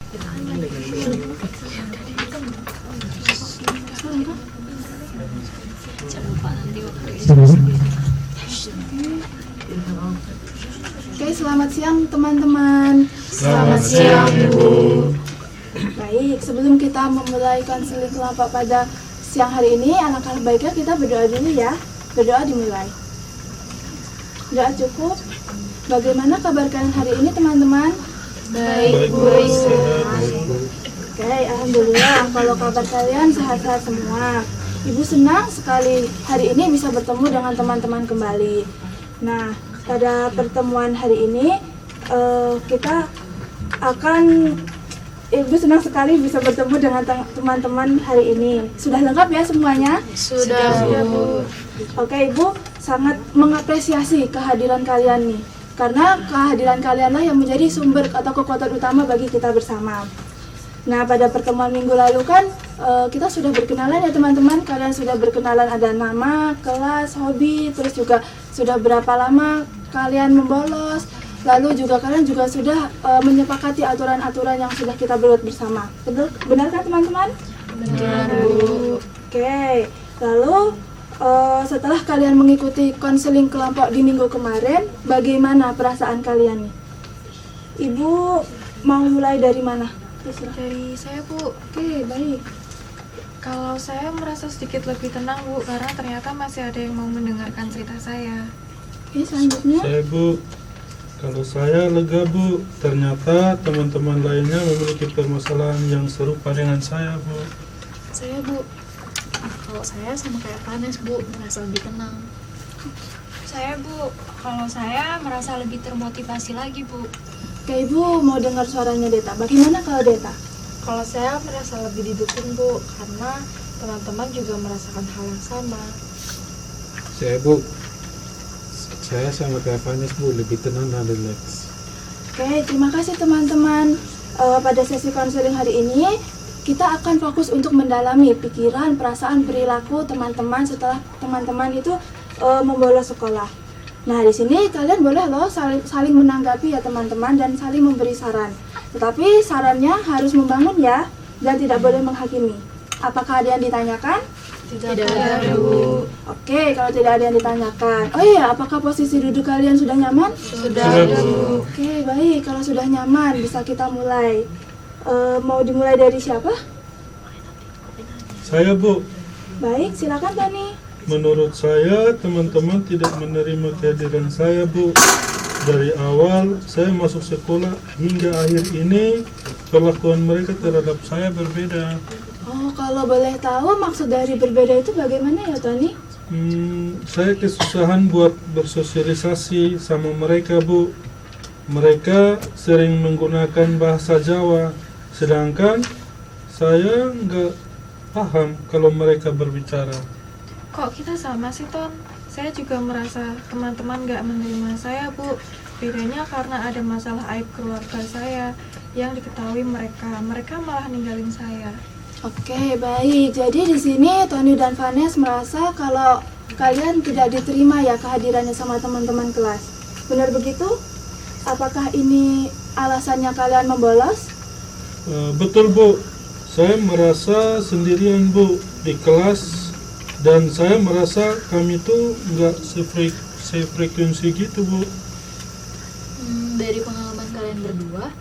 Oke, selamat siang teman-teman. Selamat siang, Bu. Baik, sebelum kita memulai konseling kelompok pada siang hari ini, alangkah baiknya kita berdoa dulu ya. Berdoa dimulai. Doa cukup. Bagaimana kabar kalian hari ini teman-teman? Baik, Bu. Oke, alhamdulillah kalau kabar kalian sehat-sehat semua. Ibu senang sekali hari ini bisa bertemu dengan teman-teman kembali. Nah, pada pertemuan hari ini Ibu senang sekali bisa bertemu dengan teman-teman hari ini. Sudah lengkap ya semuanya? Sudah, Bu. Oke, Ibu sangat mengapresiasi kehadiran kalian nih. Karena kehadiran kalianlah yang menjadi sumber atau kekuatan utama bagi kita bersama. Nah, pada pertemuan minggu lalu kan kita sudah berkenalan ya teman-teman. Kalian sudah berkenalan, ada nama, kelas, hobi, terus juga sudah berapa lama kalian membolos. Lalu juga kalian juga sudah menyepakati aturan-aturan yang sudah kita buat bersama. Benar kan teman-teman? Benar, Bu. Oke. Lalu setelah kalian mengikuti konseling kelompok di minggu kemarin, bagaimana perasaan kalian nih? Ibu mau mulai dari mana? Dari saya, Bu. Oke, baik. Kalau saya merasa sedikit lebih tenang, Bu, karena ternyata masih ada yang mau mendengarkan cerita saya. Oke, selanjutnya. Saya, Bu. Kalau saya lega, Bu. Ternyata teman-teman lainnya memiliki permasalahan yang serupa dengan saya, Bu. Saya, Bu. Kalau saya sama kayak Vanes, Bu, merasa lebih tenang. Saya, Bu, kalau saya merasa lebih termotivasi lagi, Bu. Oke, Ibu mau dengar suaranya Deta. Bagaimana kalau Deta? Kalau saya merasa lebih didukung, Bu, karena teman-teman juga merasakan hal yang sama. Saya, Bu. Saya sama kayak Vanes, Bu, lebih tenang dan rileks. Oke, terima kasih teman-teman. Pada sesi konseling hari ini, kita akan fokus untuk mendalami pikiran, perasaan, perilaku teman-teman setelah teman-teman itu membolos sekolah. Nah, di sini kalian boleh loh saling menanggapi ya teman-teman dan saling memberi saran. Tetapi sarannya harus membangun ya, dan tidak boleh menghakimi. Apakah ada yang ditanyakan? Tidak ada, Bu. Oke, kalau tidak ada yang ditanyakan. Oh iya, apakah posisi duduk kalian sudah nyaman? Sudah, Bu. Oke, baik. Kalau sudah nyaman, bisa kita mulai. Mau dimulai dari siapa? Saya, Bu. Baik, silakan Tony. Menurut saya, teman-teman tidak menerima kehadiran saya, Bu. Dari awal saya masuk sekolah hingga akhir ini, perlakuan mereka terhadap saya berbeda. Oh, kalau boleh tahu maksud dari berbeda itu bagaimana ya, Tony? Saya kesusahan buat bersosialisasi sama mereka, Bu. Mereka sering menggunakan bahasa Jawa, sedangkan saya nggak paham kalau mereka berbicara. Kok kita sama sih, Ton? Saya juga merasa teman-teman gak menerima saya, Bu. Bedanya karena ada masalah aib keluarga saya yang diketahui mereka malah ninggalin saya. Oke, baik. Jadi di sini Tony dan Vanes merasa kalau kalian tidak diterima ya kehadirannya sama teman-teman kelas. Benar begitu? Apakah ini alasannya kalian membolos? Betul, Bu. Saya merasa sendirian, Bu, di kelas, dan saya merasa kami tuh nggak sefrekuensi gitu, Bu. Dari pengalaman kalian berdua,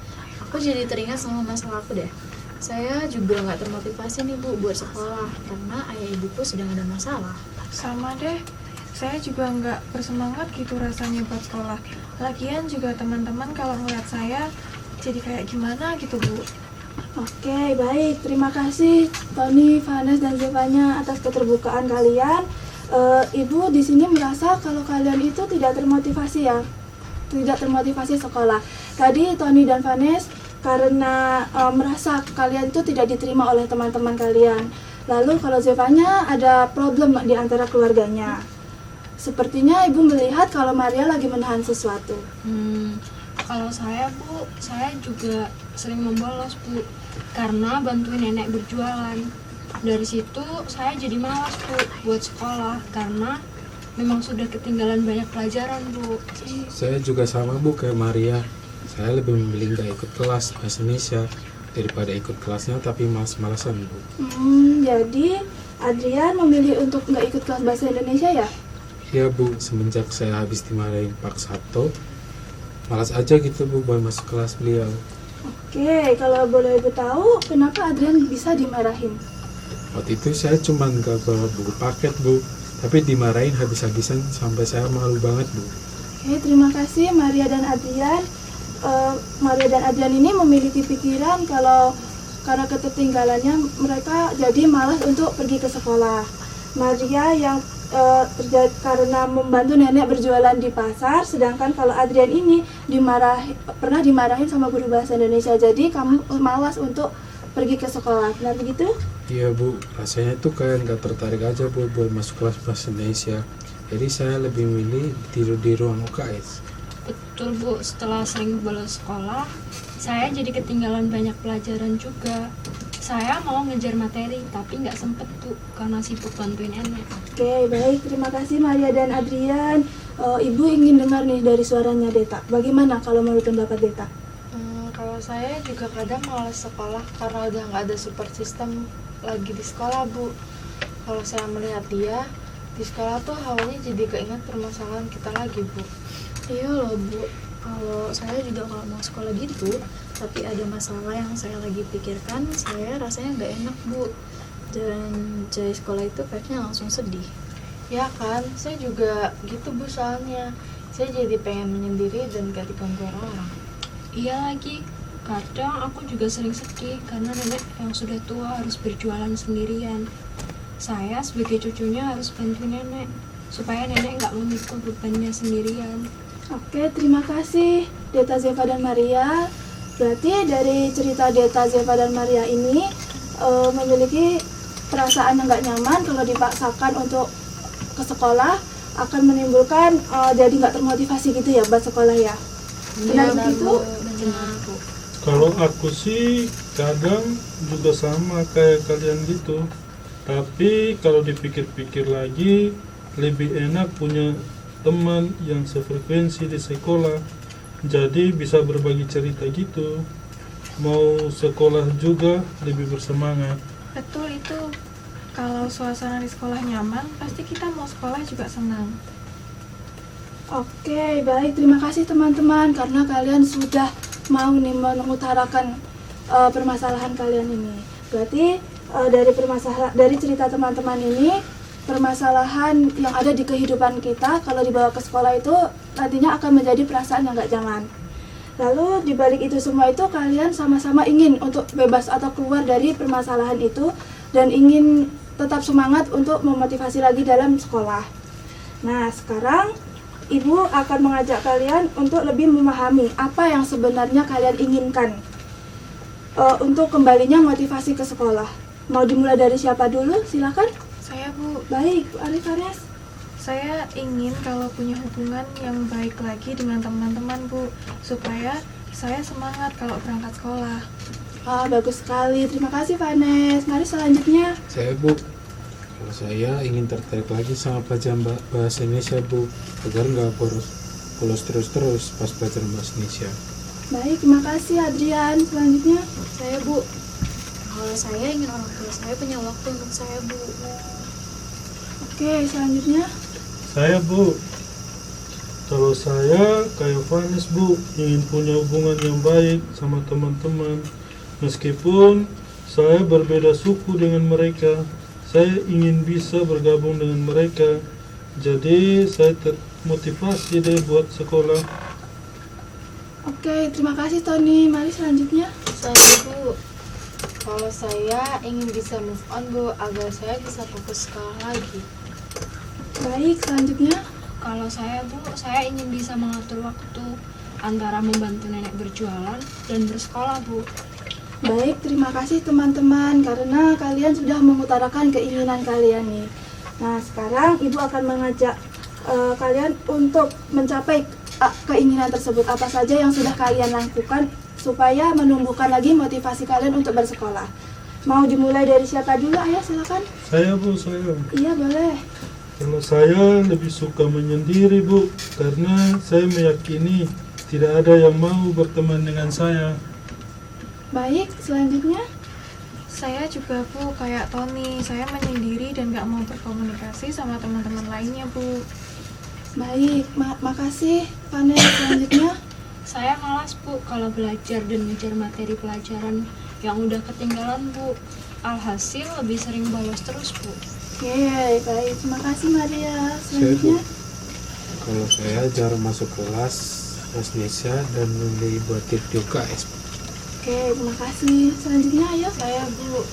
aku jadi teringat sama masalah aku deh. Saya juga nggak termotivasi nih, Bu, buat sekolah karena ayah ibuku sedang ada masalah. Sama deh, saya juga nggak bersemangat gitu rasanya buat sekolah. Lagian juga teman-teman kalau ngeliat saya jadi kayak gimana gitu, Bu. Oke, baik. Terima kasih Tony, Vanes, dan Zevanya atas keterbukaan kalian. Ibu di sini merasa kalau kalian itu tidak termotivasi ya, tidak termotivasi sekolah. Tadi Tony dan Vanes karena merasa kalian itu tidak diterima oleh teman-teman kalian. Lalu kalau Zevanya ada problem di antara keluarganya. Sepertinya ibu melihat kalau Maria lagi menahan sesuatu. Kalau saya, Bu, saya juga sering membolos, Bu, karena bantuin nenek berjualan. Dari situ saya jadi malas, Bu, buat sekolah karena memang sudah ketinggalan banyak pelajaran, Bu. Saya juga sama, Bu, kayak Maria. Saya lebih memilih gak ikut kelas bahasa Indonesia daripada ikut kelasnya tapi malas-malasan Bu. Jadi Adrian memilih untuk nggak ikut kelas bahasa Indonesia ya? Iya Bu, semenjak saya habis dimarahin Pak Sabto, malas aja gitu Bu buat masuk kelas beliau. Oke, kalau boleh Ibu tahu, kenapa Adrian bisa dimarahin? Waktu itu saya cuma gak bawa buku paket Bu, tapi dimarahin habis-habisan sampai saya malu banget Bu. Oke, terima kasih Maria dan Adrian. Maria dan Adrian ini memiliki pikiran kalau karena ketertinggalannya mereka jadi malas untuk pergi ke sekolah. Maria yang karena membantu nenek berjualan di pasar, sedangkan kalau Adrian ini pernah dimarahin sama guru bahasa Indonesia, jadi kamu malas untuk pergi ke sekolah. Benar begitu? Iya Bu, rasanya tuh kayak gak tertarik aja Bu buat masuk kelas bahasa Indonesia. Jadi saya lebih milih tidur di ruang UKS. Betul Bu, setelah sering bolos sekolah, saya jadi ketinggalan banyak pelajaran juga. Saya mau ngejar materi, tapi nggak sempet tuh karena sibuk bantuin nenek. Oke, baik. Terima kasih Maria dan Adrian. Ibu ingin dengar nih dari suaranya Deta. Bagaimana kalau menurut pendapat Deta? Kalau saya juga kadang malas sekolah karena udah nggak ada support system lagi di sekolah Bu. Kalau saya melihat dia di sekolah tuh hawanya jadi keinget permasalahan kita lagi Bu. Iya loh Bu, kalau saya juga kalau mau sekolah gitu, tapi ada masalah yang saya lagi pikirkan, saya rasanya nggak enak Bu. Dan jadi sekolah itu vibe-nya langsung sedih. Ya kan, saya juga gitu Bu soalnya. Saya jadi pengen menyendiri dan gak diganggu orang-orang. Iya lagi, kadang aku juga sering sedih karena nenek yang sudah tua harus berjualan sendirian. Saya sebagai cucunya harus bantu nenek, supaya nenek nggak memikul bebannya sendirian. Oke, terima kasih Deta, Zeva, dan Maria. Berarti dari cerita Deta, Zeva, dan Maria ini memiliki perasaan yang nggak nyaman kalau dipaksakan untuk ke sekolah akan menimbulkan jadi nggak termotivasi gitu ya buat sekolah ya. Benar begitu? Benar Bu. Kalau aku sih kadang juga sama kayak kalian gitu. Tapi kalau dipikir-pikir lagi, lebih enak punya teman yang sefrekuensi di sekolah. Jadi bisa berbagi cerita gitu. Mau sekolah juga lebih bersemangat. Betul itu. Kalau suasana di sekolah nyaman, pasti kita mau sekolah juga senang. Oke, baik. Terima kasih teman-teman karena kalian sudah mau nih mengutarakan permasalahan kalian ini. Berarti dari cerita teman-teman ini, permasalahan yang ada di kehidupan kita kalau dibawa ke sekolah itu nantinya akan menjadi perasaan yang gak nyaman. Lalu dibalik itu semua itu kalian sama-sama ingin untuk bebas atau keluar dari permasalahan itu dan ingin tetap semangat untuk memotivasi lagi dalam sekolah. Nah, sekarang Ibu akan mengajak kalian untuk lebih memahami apa yang sebenarnya kalian inginkan untuk kembalinya motivasi ke sekolah. Mau dimulai dari siapa dulu? Silakan. Saya Bu, Baik, Bu Arif Ares. saya ingin kalau punya hubungan yang baik lagi dengan teman-teman Bu, supaya saya semangat kalau berangkat sekolah. Bagus sekali. Terima kasih, Vanes. Mari selanjutnya. Saya Bu, kalau saya ingin tertarik lagi sama pelajaran bahasa Indonesia Bu, agar nggak bolos terus-terus pas pelajaran bahasa Indonesia. Baik, terima kasih Adrian. Selanjutnya. Saya Bu, kalau saya ingin orang tua saya punya waktu untuk saya Bu. Oke, selanjutnya. Saya Bu, kalau saya kayak Vanes Bu, ingin punya hubungan yang baik sama teman-teman. Meskipun saya berbeda suku dengan mereka, saya ingin bisa bergabung dengan mereka. Jadi saya termotivasi deh buat sekolah. Oke, terima kasih Tony. Mari selanjutnya. Saya Bu, kalau saya ingin bisa move on Bu, agar saya bisa fokus sekolah lagi. Baik, selanjutnya. Kalau saya Bu, saya ingin bisa mengatur waktu antara membantu nenek berjualan dan bersekolah Bu. Baik, terima kasih teman-teman karena kalian sudah mengutarakan keinginan kalian nih. Nah, sekarang Ibu akan mengajak kalian untuk mencapai keinginan tersebut. Apa saja yang sudah kalian lakukan supaya menumbuhkan lagi motivasi kalian untuk bersekolah. Mau dimulai dari siapa dulu? Ayah, silakan. Saya Bu, saya. Iya, boleh. Kalau saya lebih suka menyendiri Bu, karena saya meyakini tidak ada yang mau berteman dengan saya. Baik, selanjutnya. Saya juga Bu, kayak Tony, saya menyendiri dan gak mau berkomunikasi sama teman-teman lainnya Bu. Baik, makasih. Vanessa, selanjutnya. Saya malas Bu kalau belajar dan ngejar materi pelajaran yang udah ketinggalan Bu. Alhasil lebih sering bolos terus Bu. Oke, baik. Terima kasih Maria. Saya, Bu, Selanjutnya. kalau saya jarang masuk kelas Mas Nesya dan memilih buat tidur UKS. Oke, terima kasih. Selanjutnya, ayo. Saya Bu,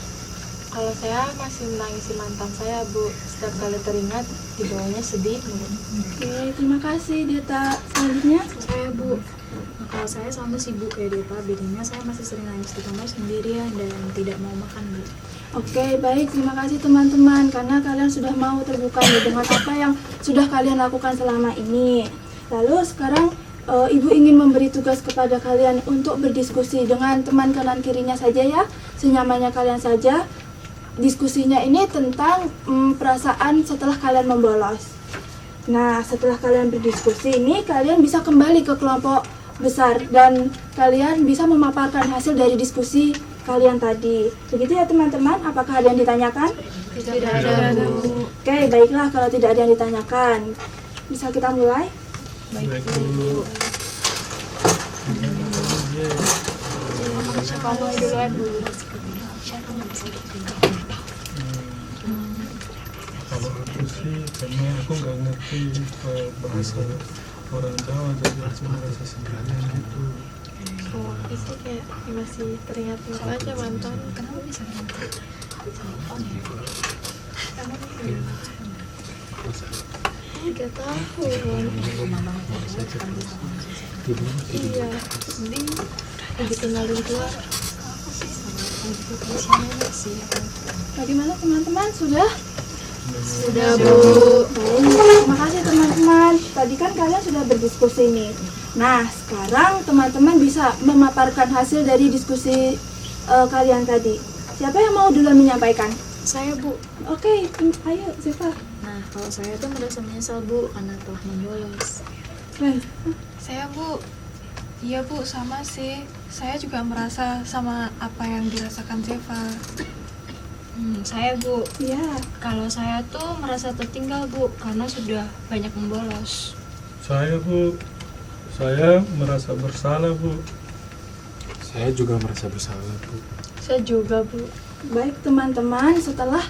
kalau saya masih menangisi mantan saya Bu, setiap kali teringat dibawanya sedih Bu. Oke, terima kasih Deta. Selanjutnya. Saya Bu, nah, kalau saya sama sih Bu kayak Deta, bedanya saya masih sering nangis di kamar sendirian dan tidak mau makan Bu. Oke, baik. Terima kasih teman-teman karena kalian sudah mau terbuka nih dengan apa yang sudah kalian lakukan selama ini. Lalu sekarang Ibu ingin memberi tugas kepada kalian untuk berdiskusi dengan teman kanan kirinya saja ya, senyamannya kalian saja. Diskusinya ini tentang perasaan setelah kalian membolos. Nah, setelah kalian berdiskusi ini, kalian bisa kembali ke kelompok besar dan kalian bisa memaparkan hasil dari diskusi kalian tadi. Begitu ya teman-teman, apakah ada yang ditanyakan? Tidak ada Bu. Oke, baiklah kalau tidak ada yang ditanyakan. Bisa kita mulai? Baik Bu. Kamu duluan Bu. Kalau aku sih, karena aku nggak ngerti bahasa orang Jawa, jadi aku merasa sendirian gitu. Kalau aku sih kayak masih teringat-ingat aja mantan. Kenapa bisa Gak tahu. Iya, sedih. Ditinggalin keluar. Bagaimana teman-teman? Sudah? Sudah Bu. Baik, terima kasih teman-teman. Tadi kan kalian sudah berdiskusi nih. Nah, sekarang teman-teman bisa memaparkan hasil dari diskusi kalian tadi. Siapa yang mau dulu menyampaikan? Saya Bu. Oke, ayo Ziva. Nah, kalau saya tuh merasa menyesal Bu karena telah membolos. Ren. Saya Bu, iya Bu, sama sih. Saya juga merasa sama apa yang dirasakan Zeva. Saya Bu, Iya. kalau saya tuh merasa tertinggal Bu karena sudah banyak membolos. Saya Bu, saya merasa bersalah Bu. Saya juga merasa bersalah Bu. Saya juga Bu. Baik teman-teman, setelah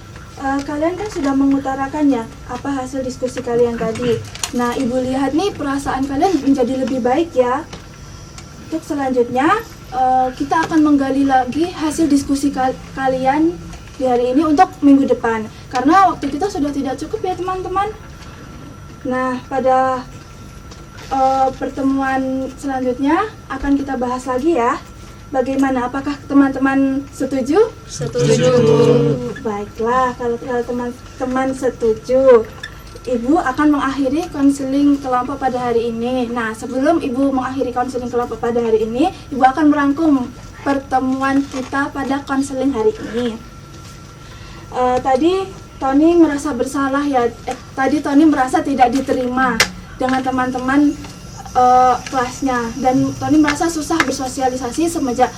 kalian kan sudah mengutarakan ya apa hasil diskusi kalian tadi. Nah, Ibu lihat nih perasaan kalian menjadi lebih baik ya. Untuk selanjutnya kita akan menggali lagi hasil diskusi kalian di hari ini untuk minggu depan. Karena waktu kita sudah tidak cukup ya teman-teman. Nah, pada pertemuan selanjutnya akan kita bahas lagi ya. Bagaimana? Apakah teman-teman setuju? Setuju Bu. Baiklah, kalau teman-teman setuju, Ibu akan mengakhiri konseling kelompok pada hari ini. Nah, sebelum Ibu mengakhiri konseling kelompok pada hari ini, Ibu akan merangkum pertemuan kita pada konseling hari ini. Tadi Tony merasa bersalah ya. Tadi Tony merasa tidak diterima dengan teman-teman kelasnya, dan Tony merasa susah bersosialisasi semenjak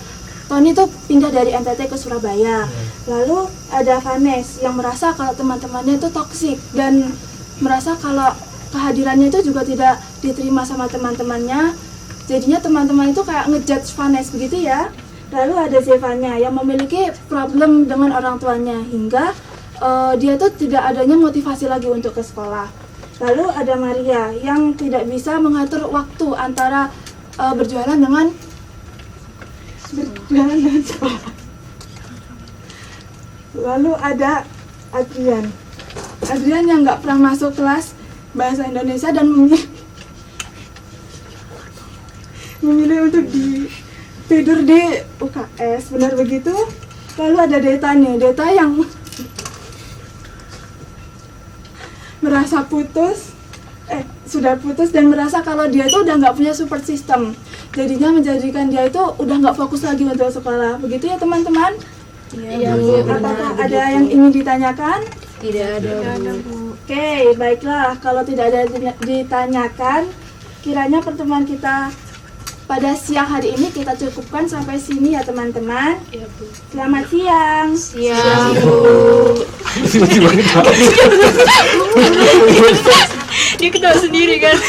Tony tuh pindah dari NTT ke Surabaya. Lalu ada Vanessa yang merasa kalau teman-temannya itu toksik dan merasa kalau kehadirannya itu juga tidak diterima sama teman-temannya. Jadinya teman-teman itu kayak ngejudge Vanessa begitu ya. Lalu ada Zevanya yang memiliki problem dengan orang tuanya hingga dia tuh tidak adanya motivasi lagi untuk ke sekolah. Lalu ada Maria yang tidak bisa mengatur waktu antara berjualan dengan sekolah. Lalu ada Adrian yang nggak pernah masuk kelas bahasa Indonesia dan memilih untuk tidur di UKS, benar begitu? Lalu ada Deta nih, Deta yang merasa sudah putus dan merasa kalau dia itu udah nggak punya support system, jadinya menjadikan dia itu udah nggak fokus lagi untuk sekolah. Begitu ya teman-teman? Iya Bu. Apakah ada yang ingin ditanyakan? Tidak ada Bu. Bu. Oke, baiklah. Kalau tidak ada ditanyakan, kiranya pertemuan kita pada siang hari ini kita cukupkan sampai sini ya teman-teman. Iya Bu. Selamat siang. Siap. Tiba-tiba ketawa. Dia ketawa sendiri kan.